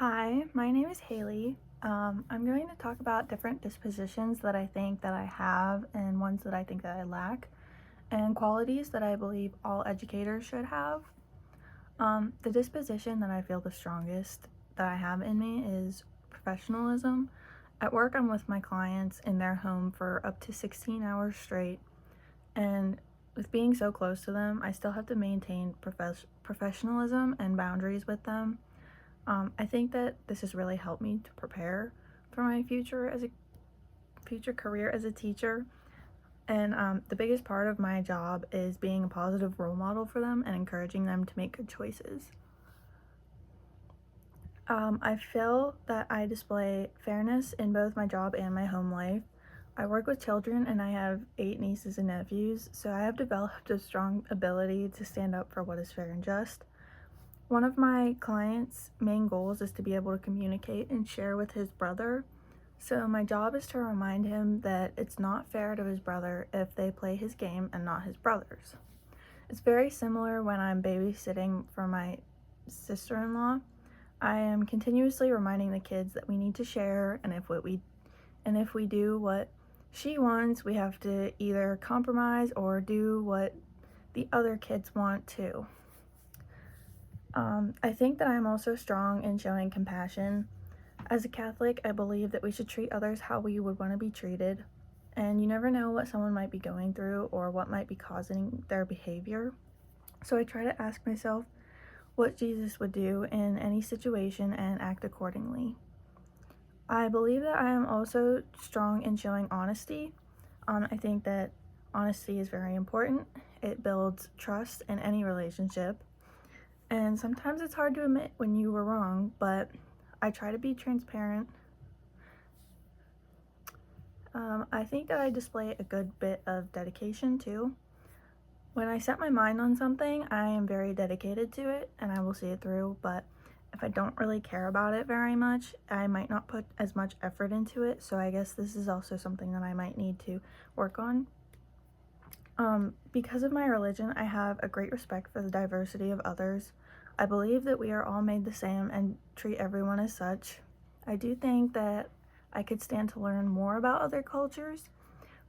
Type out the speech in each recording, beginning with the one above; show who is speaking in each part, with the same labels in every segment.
Speaker 1: Hi, my name is Haley. I'm going to talk about different dispositions that I think that I have and ones that I think that I lack, and qualities that I believe all educators should have. The disposition that I feel the strongest that I have in me is professionalism. At work, I'm with my clients in their home for up to 16 hours straight, and with being so close to them, I still have to maintain professionalism and boundaries with them. I think that this has really helped me to prepare for my future career as a teacher. And the biggest part of my job is being a positive role model for them and encouraging them to make good choices. I feel that I display fairness in both my job and my home life. I work with children and I have 8 nieces and nephews, so I have developed a strong ability to stand up for what is fair and just. One of my clients' main goals is to be able to communicate and share with his brother. So my job is to remind him that it's not fair to his brother if they play his game and not his brother's. It's very similar when I'm babysitting for my sister-in-law. I am continuously reminding the kids that we need to share, and if we do what she wants, we have to either compromise or do what the other kids want too. I think that I'm also strong in showing compassion. As a Catholic, I believe that we should treat others how we would want to be treated, and you never know what someone might be going through or what might be causing their behavior. So I try to ask myself what Jesus would do in any situation and act accordingly. I believe that I am also strong in showing honesty. I think that honesty is very important. It builds trust in any relationship. And sometimes it's hard to admit when you were wrong, but I try to be transparent. I think that I display a good bit of dedication too. When I set my mind on something, I am very dedicated to it and I will see it through, but if I don't really care about it very much, I might not put as much effort into it, so I guess this is also something that I might need to work on. Because of my religion, I have a great respect for the diversity of others. I believe that we are all made the same and treat everyone as such. I do think that I could stand to learn more about other cultures,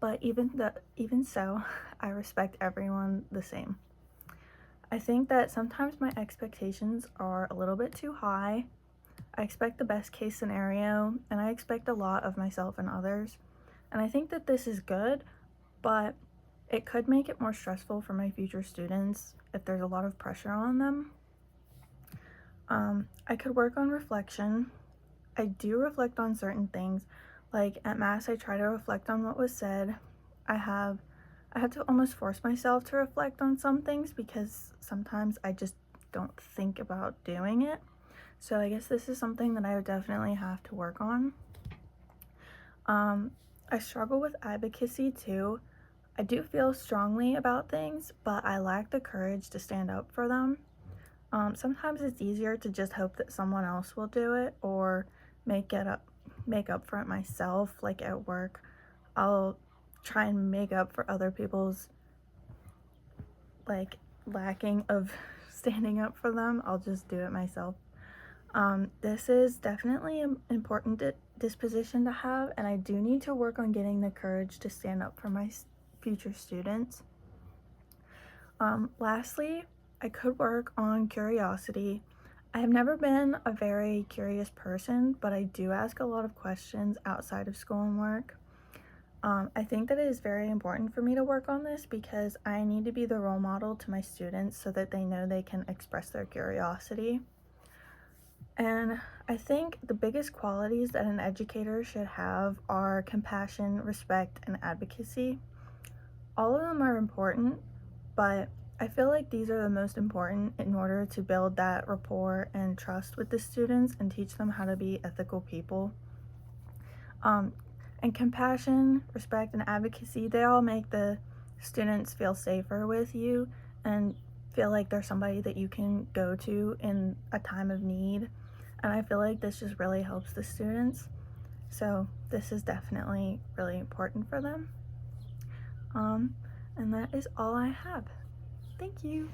Speaker 1: but even so, I respect everyone the same. I think that sometimes my expectations are a little bit too high. I expect the best case scenario, and I expect a lot of myself and others. And I think that this is good, but it could make it more stressful for my future students if there's a lot of pressure on them. I could work on reflection. I do reflect on certain things. Like at Mass, I try to reflect on what was said. I have to almost force myself to reflect on some things because sometimes I just don't think about doing it. So I guess this is something that I would definitely have to work on. I struggle with advocacy too. I do feel strongly about things, but I lack the courage to stand up for them. Sometimes it's easier to just hope that someone else will do it or make up for it myself. Like at work, I'll try and make up for other people's like lacking of standing up for them. I'll just do it myself. This is definitely an important disposition to have, and I do need to work on getting the courage to stand up for my future students. Lastly, I could work on curiosity. I have never been a very curious person, but I do ask a lot of questions outside of school and work. I think that it is very important for me to work on this because I need to be the role model to my students so that they know they can express their curiosity. And I think the biggest qualities that an educator should have are compassion, respect, and advocacy. All of them are important, but I feel like these are the most important in order to build that rapport and trust with the students and teach them how to be ethical people. And compassion, respect, and advocacy, they all make the students feel safer with you and feel like they're somebody that you can go to in a time of need. And I feel like this just really helps the students. So this is definitely really important for them. And that is all I have. Thank you.